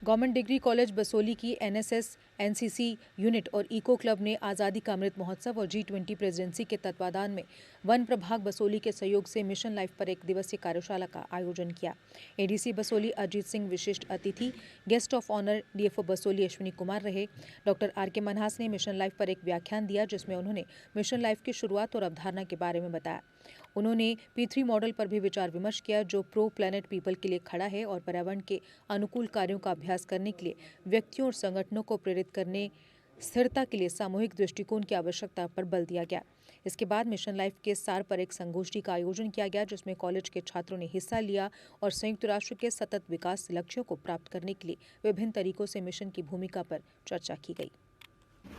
Government degree college Basoli की NSS, NCC unit और eco club ने आज़ादी का अमृत महोत्सव और G20 प्रेसिडेंसी के तत्वाधान में वन प्रभाग बसोली के सहयोग से मिशन लाइफ पर एक दिवसीय कार्यशाला का आयोजन किया। एडीसी बसोली अजीत सिंह विशिष्ट अतिथि, guest of honour DFO Basohli Ashwini Kumar रहे। Doctor R K. मनहास ने मिशन लाइफ पर एक व्याख्यान दिया, जिसमें उन्होंने मिशन लाइफ की शुरुआत और अवधारणा के बारे में बताया। उन्होंने P3 मॉडल पर भी विचार विमर्श किया, जो प्रो प्लैनेट पीपल के लिए खड़ा है और पर्यावरण के अनुकूल कार्यों का अभ्यास करने के लिए व्यक्तियों और संगठनों को प्रेरित करने, स्थिरता के लिए सामूहिक दृष्टिकोण की आवश्यकता पर बल दिया गया। इसके बाद मिशन लाइफ के सार पर एक संगोष्ठी का आयोजन किया गया, जिसमें कॉलेज के छात्रों ने हिस्सा लिया और संयुक्त राष्ट्र के सतत विकास लक्ष्यों को प्राप्त करने के लिए विभिन्न तरीकों से मिशन की भूमिका पर चर्चा की गई।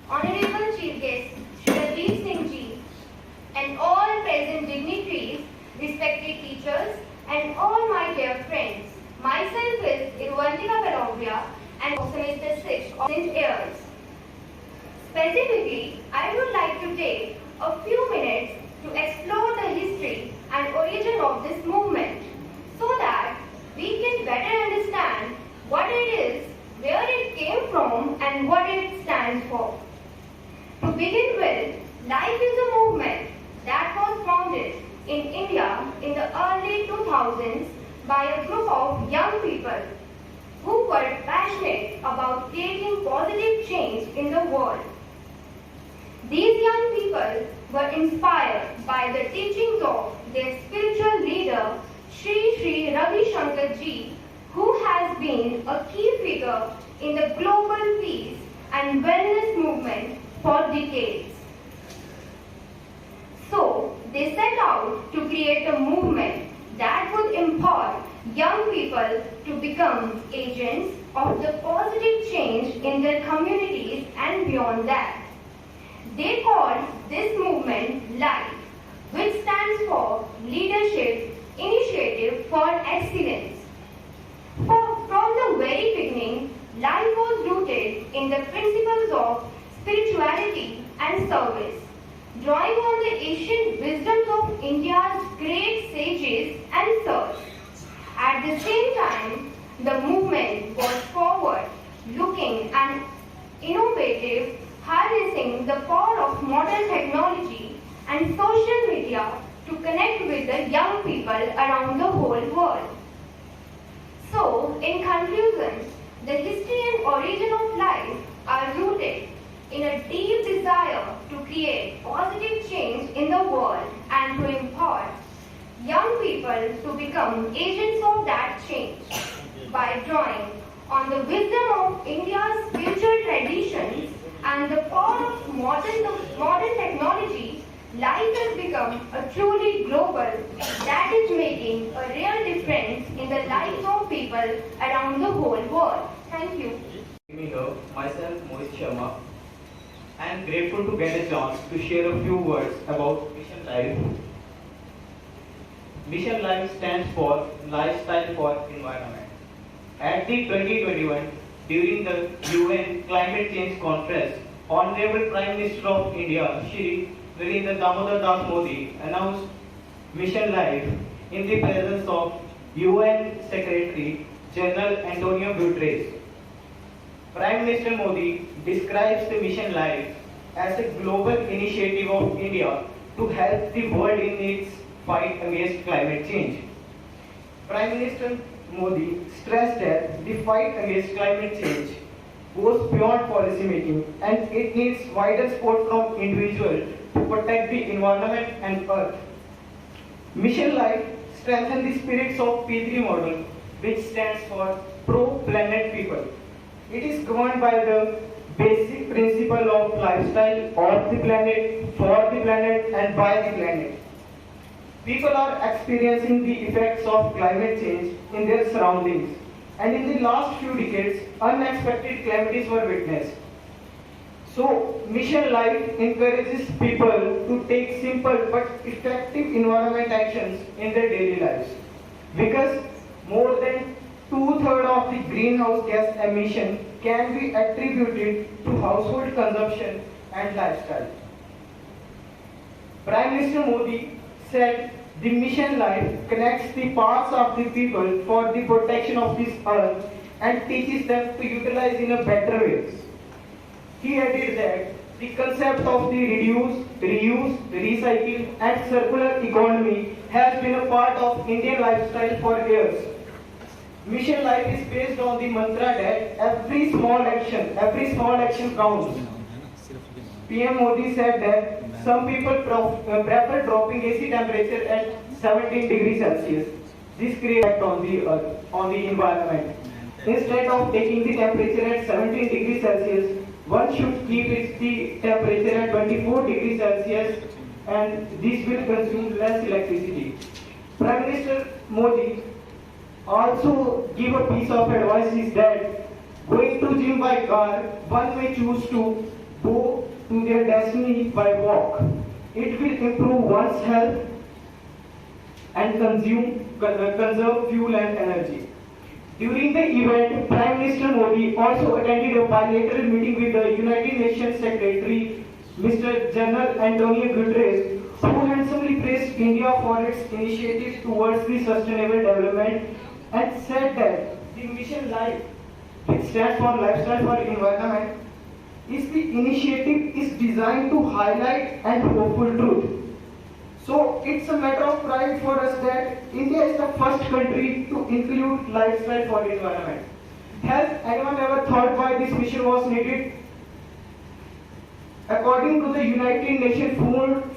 Honorable Chief Guest, Shri Ajit Singh Ji, and all present dignitaries, respected teachers, and all my dear friends. Myself is Irwantika Barovia and semester 6 of St. Airs. Specifically, I would like to take a few minutes to explore the history and origin of this movement so that we can better understand what it is, where it came from, and what it stands for. To begin with, Life is a movement that was founded in India in the early 2000s by a group of young people who were passionate about creating positive change in the world. These young people were inspired by the teachings of their spiritual leader, Sri Ravi Shankar Ji, who has been a key figure in the global peace and wellness movement for decades. So, they set out to create a movement that would empower young people to become agents of the positive change in their communities and beyond that. They called this movement LIFE, which stands for Leadership Initiative for Excellence. From the very beginning, LIFE was rooted in the principles of spirituality and service, drawing on the ancient wisdoms of India's great sages and serfs. At the same time, the movement was forward-looking and innovative, harnessing the power of modern technology and social media to connect with the young people around the whole world. So, in conclusion, the history and origin of life are rooted in a deep desire to create positive change in the world and to empower young people to become agents of that change. By drawing on the wisdom of India's spiritual traditions and the power of modern technology, life has become a truly global that is making a real difference in the lives of people around the whole world. Thank you. Myself, Mohit Sharma. I am grateful to get a chance to share a few words about Mission Life. Mission Life stands for Lifestyle for Environment. At the 2021, during the UN Climate Change Conference, Honorable Prime Minister of India, Shri Narendra Damodar Das Modi, announced Mission Life in the presence of UN Secretary General Antonio Guterres. Prime Minister Modi describes the Mission Life as a global initiative of India to help the world in its fight against climate change. Prime Minister Modi stressed that the fight against climate change goes beyond policy making and it needs wider support from individuals to protect the environment and earth. Mission Life strengthens the spirits of P3 model, which stands for Pro Planet People. It is governed by the basic principle of lifestyle of the planet, for the planet and by the planet. People are experiencing the effects of climate change in their surroundings, and in the last few decades, unexpected calamities were witnessed. So, Mission Life encourages people to take simple but effective environment actions in their daily lives, because more than 2/3 of the greenhouse gas emission can be attributed to household consumption and lifestyle. Prime Minister Modi said the Mission Life connects the paths of the people for the protection of this earth and teaches them to utilize in a better way. He added that the concept of the reduce, reuse, recycle and circular economy has been a part of Indian lifestyle for years. Mission Life is based on the mantra that every small action counts. PM Modi said that some people prefer dropping AC temperature at 17 degrees Celsius. This creates impact on the earth, on the environment. Instead of taking the temperature at 17 degrees Celsius, one should keep the temperature at 24 degrees Celsius, and this will consume less electricity. Prime Minister Modi also give a piece of advice is that going to gym by car, one may choose to go to their destiny by walk. It will improve one's health and conserve fuel and energy. During the event, Prime Minister Modi also attended a bilateral meeting with the United Nations Secretary, Mr. General Antonio Guterres, who handsomely praised India for its initiatives towards the sustainable development and said that the Mission Life, which stands for Lifestyle for Environment, the initiative is designed to highlight and hopeful truth. So it's a matter of pride for us that India is the first country to include lifestyle for environment. Has anyone ever thought why this mission was needed? According to the United Nations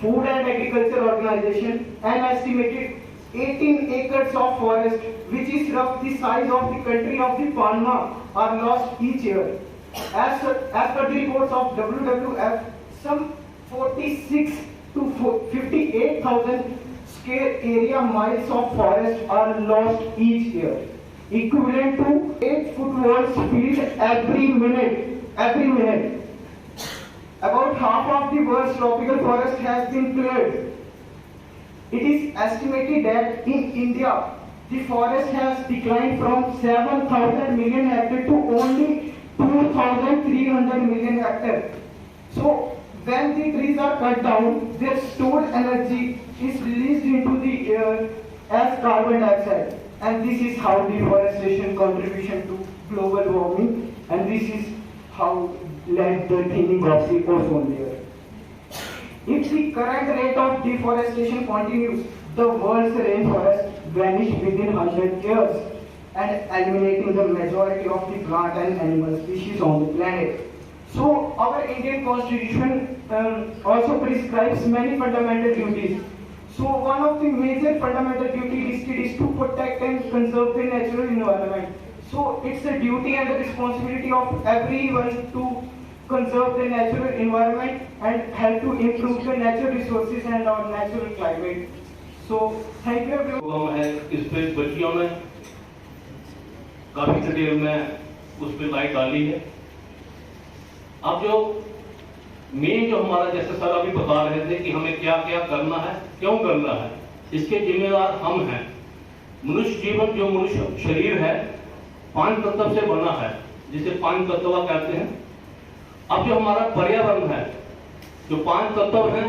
Food and Agriculture Organization, an estimated 18 acres of forest, which is roughly the size of the country of the Panama, are lost each year. As per the reports of WWF, some 46 to 58,000 square area miles of forest are lost each year, equivalent to 8 footballs field every minute. About half of the world's tropical forest has been cleared. It is estimated that in India, the forest has declined from 7,000 million hectares to only 2,300 million hectares. So, when the trees are cut down, their stored energy is released into the air as carbon dioxide. And this is how deforestation contribution to global warming, and this is how led the thinning of the ozone layer. If the current rate of deforestation continues, the world's rainforest vanish within 100 years and eliminating the majority of the plant and animal species on the planet. So our Indian Constitution also prescribes many fundamental duties. So one of the major fundamental duties listed is to protect and conserve the natural environment. So it's a duty and a responsibility of everyone to conserve the natural environment and help to improve the natural resources and our natural climate. So thank you everyone. इस पे बच्चियों ने काफी detail में उस पर light डाली है। अब जो मेन जो हमारा जैसे सर अभी बता रहे थे कि हमें क्या क्या करना है, क्यों करना है, इसके जिम्मेदार हम हैं। मनुष्य जीवन जो मनुष्य शरीर है 5 तत्व से बना है, जिसे 5 तत्व कहते हैं। अब जो हमारा पर्यावरण है, जो 5 तत्व हैं,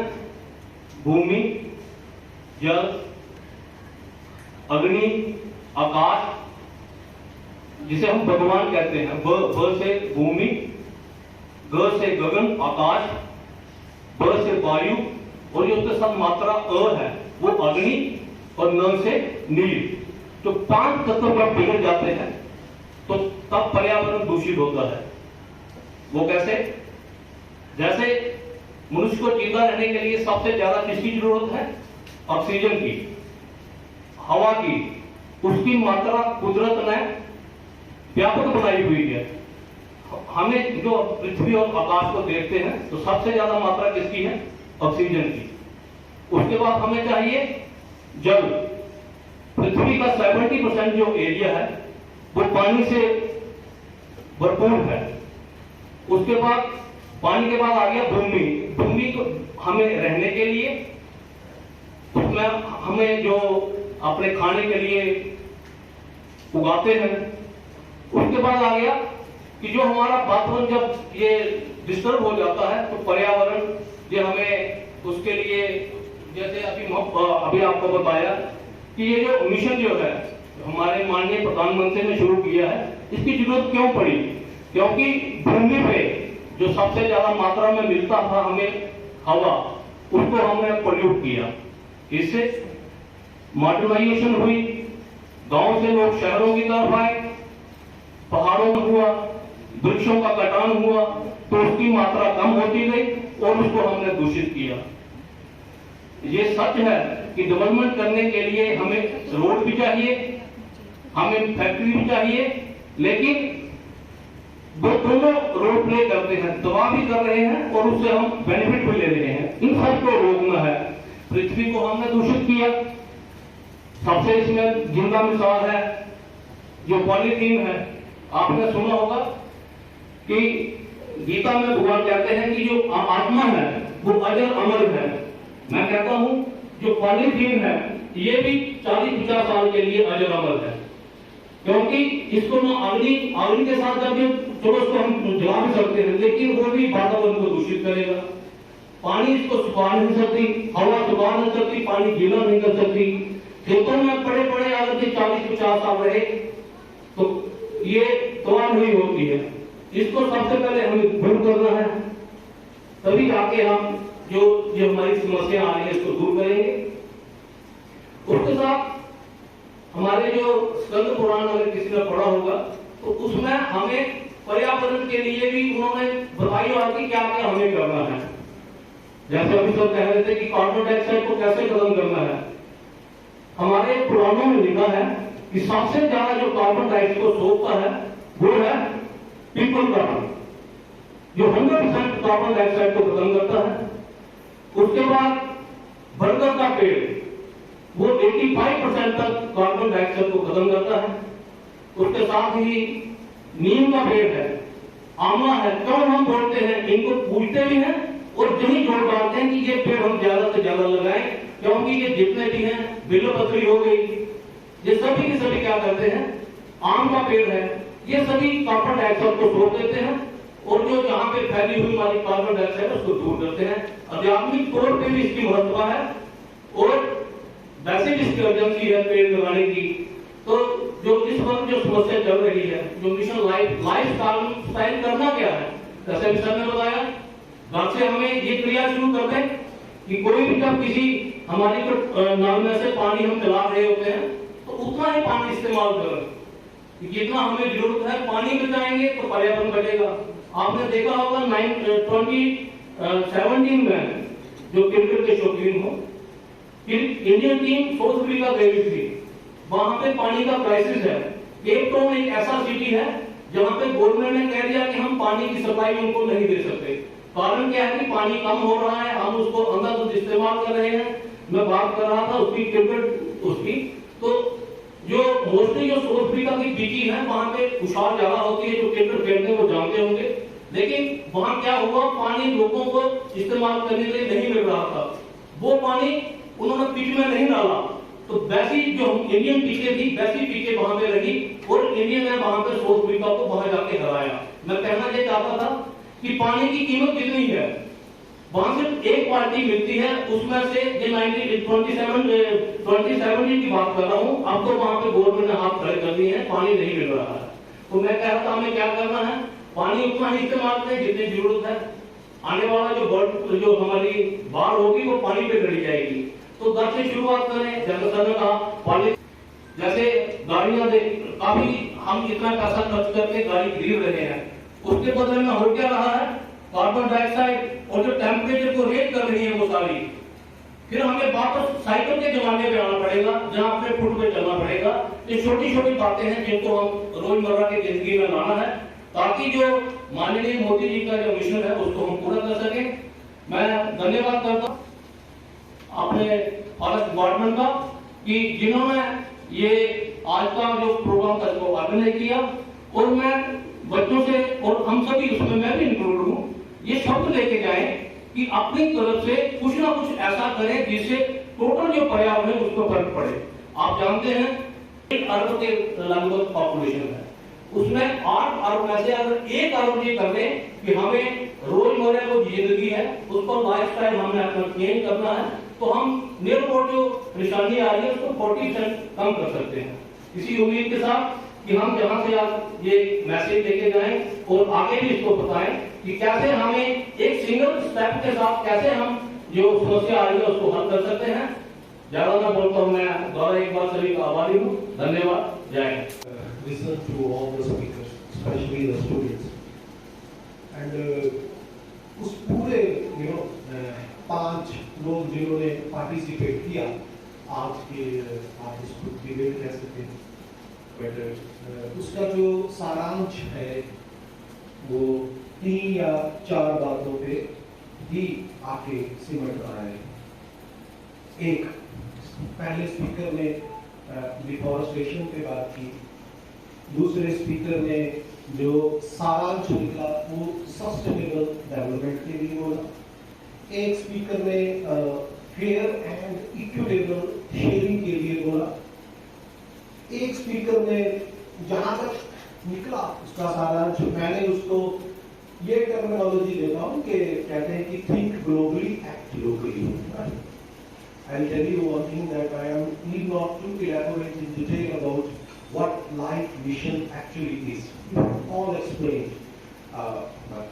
भूमि, जल, अग्नि, आकाश, जिसे हम भगवान कहते हैं। ब से भूमि, ग से गगन आकाश, ब से वायु, और जो उसके साथ मात्रा अ है वो अग्नि, और न से नील। तो 5 तत्व जब बिगड़ जाते हैं तो तब पर्यावरण दूषित होता है। वो कैसे? जैसे मनुष्य को जिंदा रहने के लिए सबसे ज्यादा किसकी जरूरत है? ऑक्सीजन की, हवा की। उसकी मात्रा कुदरत ने व्यापक बनाई हुई है। हमें जो पृथ्वी और आकाश को देखते हैं तो सबसे ज्यादा मात्रा किसकी है? ऑक्सीजन की। उसके बाद हमें चाहिए जल। पृथ्वी का 70% जो एरिया है वो पानी से भरपूर है। उसके बाद पानी के बाद आ गया भूमि। भूमि को हमें रहने के लिए, उसमें हमें जो अपने खाने के लिए उगाते हैं। उसके बाद आ गया कि जो हमारा वातावरण जब ये डिस्टर्ब हो जाता है तो पर्यावरण ये हमें उसके लिए, जैसे अभी आपको बताया कि ये जो मिशन जो है हमारे माननीय प्रधानमंत्री ने शुरू किया है, इसकी जरूरत क्यों पड़ी? क्योंकि भूमि पे जो सबसे ज्यादा मात्रा में मिलता था हमें हवा, उसको हमने पोल्यूट किया। इससे मॉडर्नाइजेशन हुई, गांव से लोग शहरों की तरफ आए, पहाड़ों में हुआ, वृक्षों का कटान हुआ, तो उसकी मात्रा कम होती गई और उसको हमने दूषित किया। ये सच है कि डेवलपमेंट करने के लिए हमें रोड भी चाहिए, हमें फैक्ट्री भी चाहिए, लेकिन वो दोनों रोल प्ले करते हैं, दवा भी कर रहे हैं और उससे हम बेनिफिट भी ले रहे हैं। इन सबको रोकना है। पृथ्वी को हमने दूषित किया, सबसे इसमें जिंदा मिसाल है जो पॉलीथीन है। आपने सुना होगा कि गीता में भगवान कहते हैं कि जो आत्मा है वो अजर अमर है। मैं कहता हूं जो पॉलीथीन है ये भी 40-50 साल के लिए अजर अमर है, क्योंकि इसको ना अग्नि के साथ जब चलो उसको हम जला भी सकते हैं, लेकिन वो भी वातावरण को दूषित करेगा। पानी इसको सुखा नहीं सकती, हवा सुखा नहीं सकती, पानी गीला नहीं कर सकती। खेतों में पड़े पड़े अगर 40-50 साल रहे तो ये तबाह नहीं होती है। इसको सबसे पहले हमें दूर करना है, तभी जाके हम जो हमारी समस्या आ रही है इसको दूर करेंगे। उसके साथ हमारे जो स्कंद पुराण अगर किसी ने पढ़ा होगा तो उसमें हमें पर्यावरण के लिए भी उन्होंने बताई और कि क्या क्या हमें करना है। जैसे अभी सब कह रहे थे कि कार्बन डाइऑक्साइड को कैसे खत्म करना है। हमारे पुराणों में लिखा है कि सबसे ज्यादा जो कार्बन डाइऑक्साइड को सोखता है वो है पीपल का, जो 100% कार्बन डाइऑक्साइड को खत्म करता है। उसके बाद बरगद का पेड़, वो 85% तक कार्बन डाइऑक्साइड को खत्म करता है। उसके साथ ही नीम का पेड़ है, आंवला है। क्यों हम बोलते हैं, इनको पूछते भी हैं और यही जोड़ डालते हैं कि ये पेड़ हम ज्यादा से ज्यादा लगाएं, क्योंकि ये जितने भी हैं, बिल्वपत्री हो गई, ये सभी के सभी क्या करते हैं, आम का पेड़ है, ये सभी कार्बन डाइऑक्साइड को रोक देते हैं और जो यहाँ पे फैली हुई हमारी कार्बन डाइऑक्साइड उसको दूर करते हैं। आध्यात्मिक तौर पे भी इसकी महत्व है और वैसे भी इसकी अर्जेंसी है पेड़ लगाने की। तो जो इस वक्त जो समस्या चल रही है, जो मिशन लाइफ स्टाइल करना क्या है, जैसे भी सर ने बताया, घर से हमें ये क्रिया शुरू कर दें कि कोई भी जब किसी हमारी नल में से पानी हम चला रहे होते हैं तो उतना ही पानी इस्तेमाल करें, जितना हमें जरूरत है। पानी बचाएंगे तो पर्यावरण बचेगा। आपने देखा होगा 2017 में जो क्रिकेट के शौकीन हो, इंडियन टीम साउथ अफ्रीका गई थी, वहां पे पानी का क्राइसिस है। केप टाउन एक ऐसा सिटी है जहां पे गवर्नमेंट ने कह दिया कि हम पानी की सप्लाई उनको नहीं दे सकते। कारण क्या है कि पानी कम हो रहा है, हम उसको अंधाधुंध इस्तेमाल कर रहे हैं। मैं बात कर रहा था उसकी क्रिकेट उसकी, तो जो मोस्टली जो साउथ अफ्रीका की पिची है वहां पे उछाल ज्यादा होती है, जो क्रिकेट खेलते हैं वो जानते होंगे। लेकिन वहां क्या हुआ, पानी लोगों को इस्तेमाल करने के लिए नहीं मिल रहा था, वो पानी उन्होंने पिच में नहीं डाला, तो वैसी जो इंडियन पिचें थी वैसी पिचें वहां पे रही और इंडिया ने वहां पे साउथ अफ्रीका को वहां जाके हराया। मैं कहना ये चाहता था कि पानी की कीमत कितनी है, वहां सिर्फ एक पार्टी मिलती है, उसमें से ये 2017 की बात कर रहा हूँ। अब तो वहां पे गवर्नमेंट ने हाथ खड़े कर दिए हैं, पानी नहीं मिल रहा है। तो मैं कह रहा था हमें क्या करना है, पानी उतना ही इस्तेमाल करें जितनी जरूरत है। आने वाला जो हमारी बाढ़ होगी वो पानी पे लड़ी जाएगी, तो घर से शुरुआत करें। जैसे सर ने कहा पानी, जैसे गाड़ियां काफी हम इतना पैसा खर्च करके गाड़ी खरीद रहे हैं, उसके बदले में हो क्या रहा है, कार्बन डाइऑक्साइड और जो टेम्परेचर को रेट कर रही है वो सारी, फिर हमें वापस साइकिल के जमाने पे आना पड़ेगा जहां अपने फुट पे चलना पड़ेगा। ये छोटी छोटी बातें हैं जिनको हम रोजमर्रा की जिंदगी में लाना है, ताकि जो माननीय मोदी जी का जो मिशन है उसको हम पूरा कर सकें। मैं धन्यवाद करता हूं अपने फॉरेस्ट डिपार्टमेंट का कि जिन्होंने ये आज का जो प्रोग्राम था इसको ऑर्गेनाइज किया, और मैं बच्चों से और हम सभी उसमें मैं भी इंक्लूड हूँ, ये शब्द लेके जाए कि अपनी तरफ से कुछ ना कुछ ऐसा करें जिससे टोटल जो पर्यावरण है उसको फर्क पड़े। आप जानते हैं 1 अरब के लगभग पॉपुलेशन है, उसमें 8 अरब में से अगर 1 अरब ये कर दें कि हमें रोजमर्रा को जिंदगी है उसको लाइफस्टाइल हमने अपना चेंज करना है, तो हम नियर अबाउट जो परेशानी आ रही है उसको 40% कम कर सकते हैं। इसी उम्मीद के साथ कि हम यहाँ से आप ये मैसेज लेके जाएं और आगे भी इसको बताएं कि कैसे हमें एक सिंगल स्टेप के साथ कैसे हम जो समस्या आ रही है उसको हल कर सकते हैं। ज्यादा ना बोलता हूँ, मैं दोबारा एक बार सभी का आभारी हूँ। धन्यवाद। जय Hind. Listen to all the speakers, especially the students, and उस पूरे पांच लोग जिन्होंने पार्टिसिपेट किया आज के आप इसको डिबेट कह सकते हैं, बट उसका जो सारांश है वो 3 या 4 बातों पे ही आके सिमट रहा है। एक, पहले स्पीकर ने डिफॉरेस्टेशन पे बात की, दूसरे स्पीकर ने जो सारांश निकला वो सस्टेनेबल डेवलपमेंट के लिए बोला, एक स्पीकर ने फेयर एंड इक्विटेबल शेयरिंग के लिए बोला, एक स्पीकर ने जहां तक निकला उसका सारांश मैंने उसको ये टर्मिनोलॉजी देता हूं कि कहते हैं कि think globally act locally. I'll tell you one thing that I need not to elaborate in detail about what life mission actually is. You have all explained, but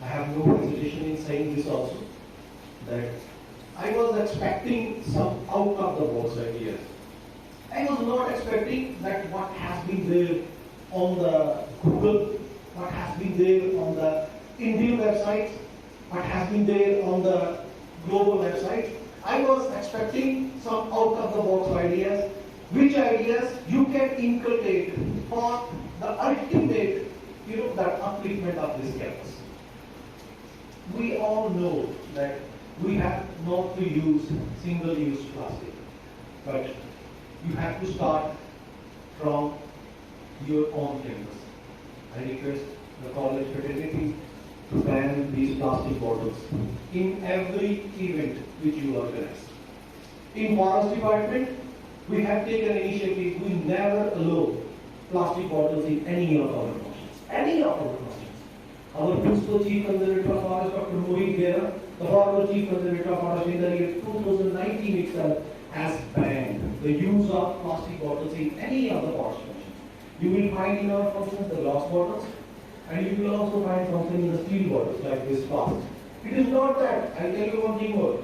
I have no hesitation in saying this also, that I was expecting some out-of-the-box ideas. I was not expecting that what has been there on the Google, what has been there on the Indian websites, what has been there on the global websites. I was expecting some out-of-the-box ideas, which ideas you can inculcate for the ultimate, that upliftment of this campus. We all know that we have not to use single-use plastic, but you have to start from your own campus. I request the college fraternity to ban these plastic bottles in every event which you organize. In Forest Department, we have taken initiative. We never allow plastic bottles in any of our functions. Any of our functions. Our principal chief conservator of forest, Dr. Mohit Gera, the former chief conservator of forest in the year 2019 itself, has banned the use of plastic bottles in any of the forest functions. You will find in our functions the glass bottles, and you will also find something in the steel bottles like this flask. It is not that. I'll tell you one thing more.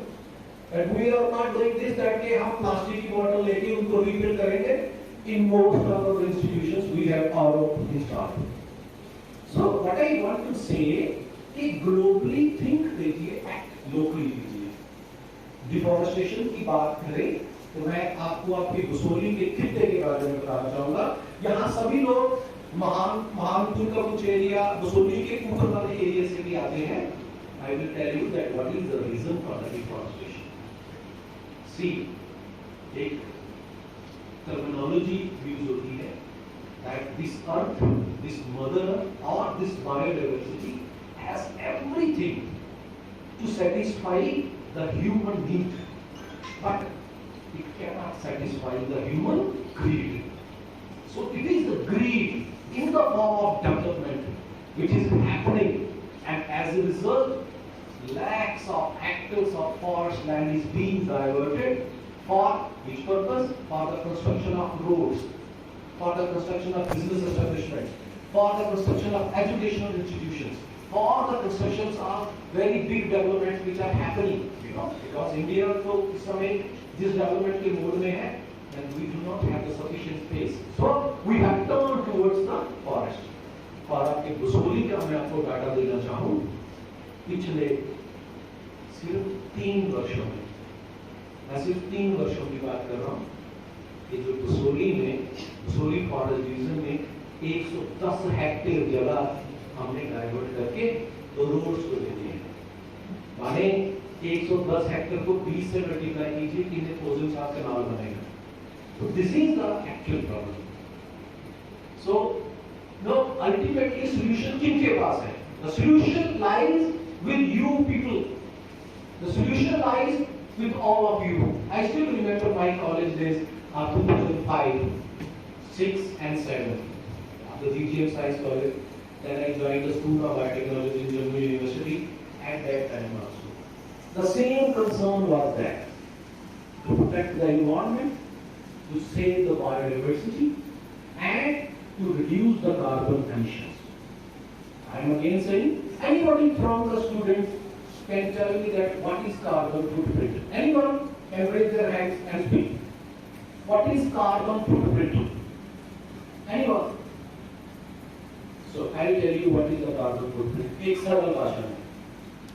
That we are not doing this that we have plastic की bottle लेके उनको refill करेंगे. In most of our institutions we have RO installed. So what I want to say कि globally think कीजिए, act locally कीजिए. Deforestation की बात करें तो मैं आपको आपके बसोली के खित्ते के बारे में बताना चाहूँगा. यहाँ सभी लोग महानपुर का कुछ एरिया बसोली के ऊपर वाले एरिया से भी आते हैं. I will tell you that what is the reason for the deforestation. See, एक terminology use होती है that this earth, this mother earth or this biodiversity has everything to satisfy the human need, but it cannot satisfy the human greed. So it is the greed in the form of development which is happening, and as a result lakhs of hectares of forest land is being diverted for which purpose? For the construction of roads, for the construction of business establishments, for the construction of educational institutions, for the constructions of very big developments which are happening, because India तो इस समय जिस development के mode में है, and we do not have the sufficient space, so we have turned towards the forest. और आपके बसोली का मैं आपको डाटा देना चाहूँ, पिछले सिर्फ 3 वर्षों में, मैं सिर्फ 3 वर्षों की बात कर रहा हूँ, कि जो बसोली फॉरेस्ट डिवीजन में 110 हेक्टेयर जगह हमने डाइवर्ट करके तो रोड्स को दे दिए हैं. माने 110 हेक्टेयर को 20 से मल्टीप्लाई कीजिए, 3,000 साल कैनाल बनेगा. So this is the actual problem. So no, ultimately solution किनके पास है? The solution lies with you people. The solution lies with all of you. I still remember my college days of 2005, 6 and 7. After GGM Science College, then I joined the School of Biotechnology in Jammu University at that time also. The same concern was there, to protect the environment, to save the biodiversity, to reduce the carbon emissions. I am again saying, anybody from the students can tell me that what is carbon footprint. Anyone can raise their hands and speak. What is carbon footprint? Anyone? So I will tell you what is the carbon footprint. एक सरल भाषा में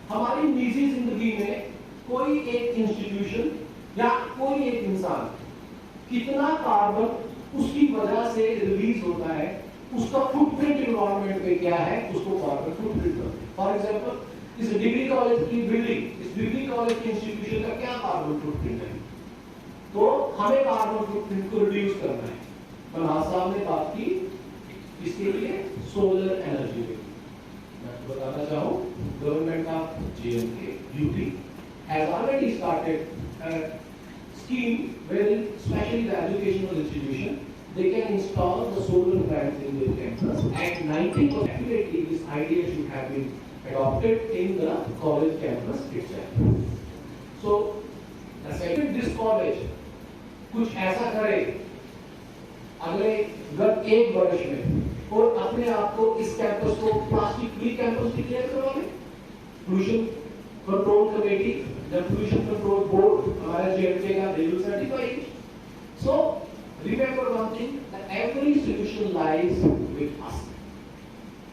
हमारी निजी जिंदगी में कोई एक इंस्टीट्यूशन या कोई एक इंसान कितना कार्बन उसकी वजह से रिलीज होता है, उसका फुटप्रिंट एनवायरनमेंट पे क्या है, उसको कार्बन फुटप्रिंट कहते हैं। फॉर एग्जांपल इस डिग्री कॉलेज की बिल्डिंग, इस डिग्री कॉलेज के इंस्टीट्यूशन का क्या कार्बन फुटप्रिंट है, तो हमें कार्बन फुटप्रिंट को रिड्यूस करना है। मनहास साहब ने बात की इसके लिए सोलर एनर्जी पे। मैं बताना चाहूँ government of JNK UP has already started a scheme wherein especially the educational institution they can install the solar panels in their campus and 90% accurately this idea should have been adopted in the college campus itself. So the second this college कुछ ऐसा करे अगले गत एक वर्ष में और अपने आप को इस कैंपस को प्लास्टिक फ्री कैंपस डिक्लेयर करवा ले। Pollution control committee, the pollution control board हमारा JNK का they will certify it. So remember one thing, that every solution lies with us.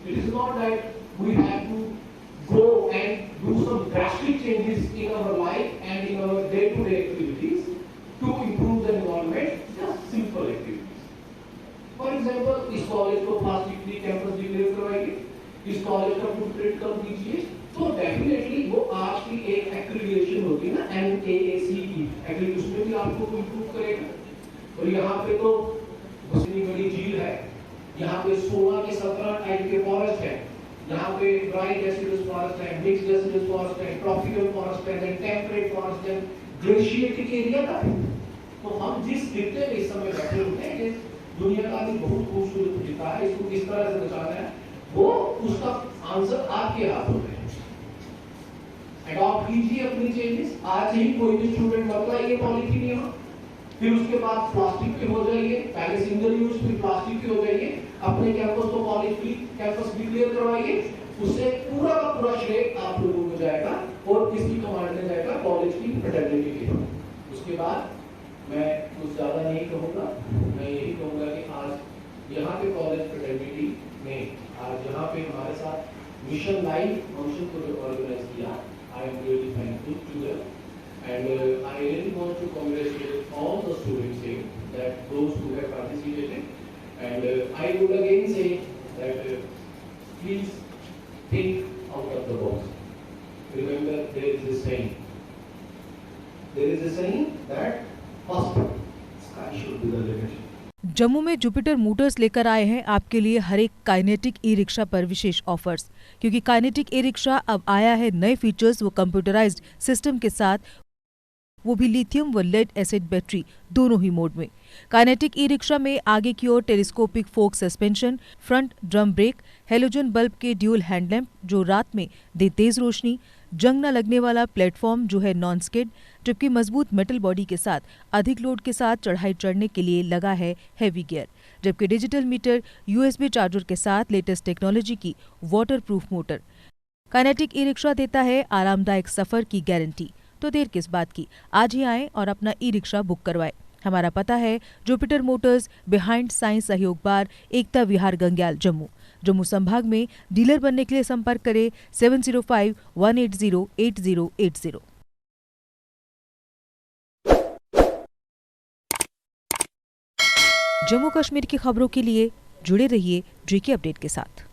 It is not that we have to go and do some drastic changes in our life and in our day-to-day activities to improve the environment, just simple activities. For example, इस college को plastic free campus declare करवाइए, इस college का footprint कम कीजिए, तो definitely वो आज की एक एक्रीडिएशन होती है ना NAACE की, उसमें भी आपको इम्प्रूव करेगा। और यहाँ पे तो इतनी बड़ी झील है, यहाँ पे 16 के 17 टाइप के फॉरेस्ट है, यहाँ पे ड्राई डेसिडस फॉरेस्ट है, मिक्स डेसिडस फॉरेस्ट है, ट्रॉपिकल फॉरेस्ट है, टेम्परेट फॉरेस्ट है, ग्लेशिएटिक एरिया का। तो हम जिस खित्ते में इस समय बैठे होते हैं, दुनिया का भी बहुत खूबसूरत खित्ता है, इसको किस तरह से बचाना है, वो उसका आंसर आपके हाथों में है। अडॉप्ट कीजिए अपनी चेंजेस, आज ही कोई भी स्टूडेंट मत लाइए पॉलीथीन यहाँ, फिर उसके बाद प्लास्टिक के हो जाइए, पहले सिंगल यूज फिर प्लास्टिक के हो जाइए, अपने कैंपस को कॉलेज फ्री कैंपस डिक्लेयर करवाइए, उससे पूरा का पूरा श्रेय आप लोगों को जाएगा और इसकी कमांड में जाएगा कॉलेज की फ्रेटर्निटी के। उसके बाद मैं कुछ ज्यादा नहीं कहूँगा, मैं यही कहूँगा कि आज यहाँ पे कॉलेज फ्रेटर्निटी में आज यहाँ पे हमारे साथ मिशन लाइफ फंक्शन को जो ऑर्गेनाइज किया, I am really thankful to them, and I really want to congratulate all the students here, that those who have participated, and I would again say that please think out of the box. Remember, there is a saying that first sky should be the limit. Jammu में Jupiter Motors लेकर आए हैं आपके लिए हर एक kinetic e rickshaw पर विशेष offers, क्योंकि kinetic e rickshaw अब आया है नए फीचर्स व कंप्यूटराइज्ड सिस्टम के साथ, वो भी लिथियम व लेड एसिड बैटरी दोनों ही मोड में। काइनेटिक ई रिक्शा में आगे की ओर telescopic fork suspension, front drum brake, halogen bulb के ड्यूल हैंडलैम्प जो रात में दे तेज रोशनी, जंग न लगने वाला प्लेटफॉर्म जो है नॉन स्किड, जबकि मजबूत मेटल बॉडी के साथ अधिक लोड के साथ चढ़ाई चढ़ने के लिए लगा है हैवी गियर, जबकि डिजिटल मीटर, USB चार्जर के साथ लेटेस्ट टेक्नोलॉजी की waterproof motor. Kinetic e rickshaw देता है आरामदायक सफर की गारंटी, तो देर किस बात की, आज ही आएं और अपना ई रिक्शा बुक करवाएं। हमारा पता है जुपिटर मोटर्स, बिहाइंड साइंस सहयोग बार, एकता विहार, गंग्याल, जम्मू। जम्मू संभाग में डीलर बनने के लिए संपर्क करें 7051808080। जम्मू कश्मीर की खबरों के लिए जुड़े रहिए JK अपडेट के साथ।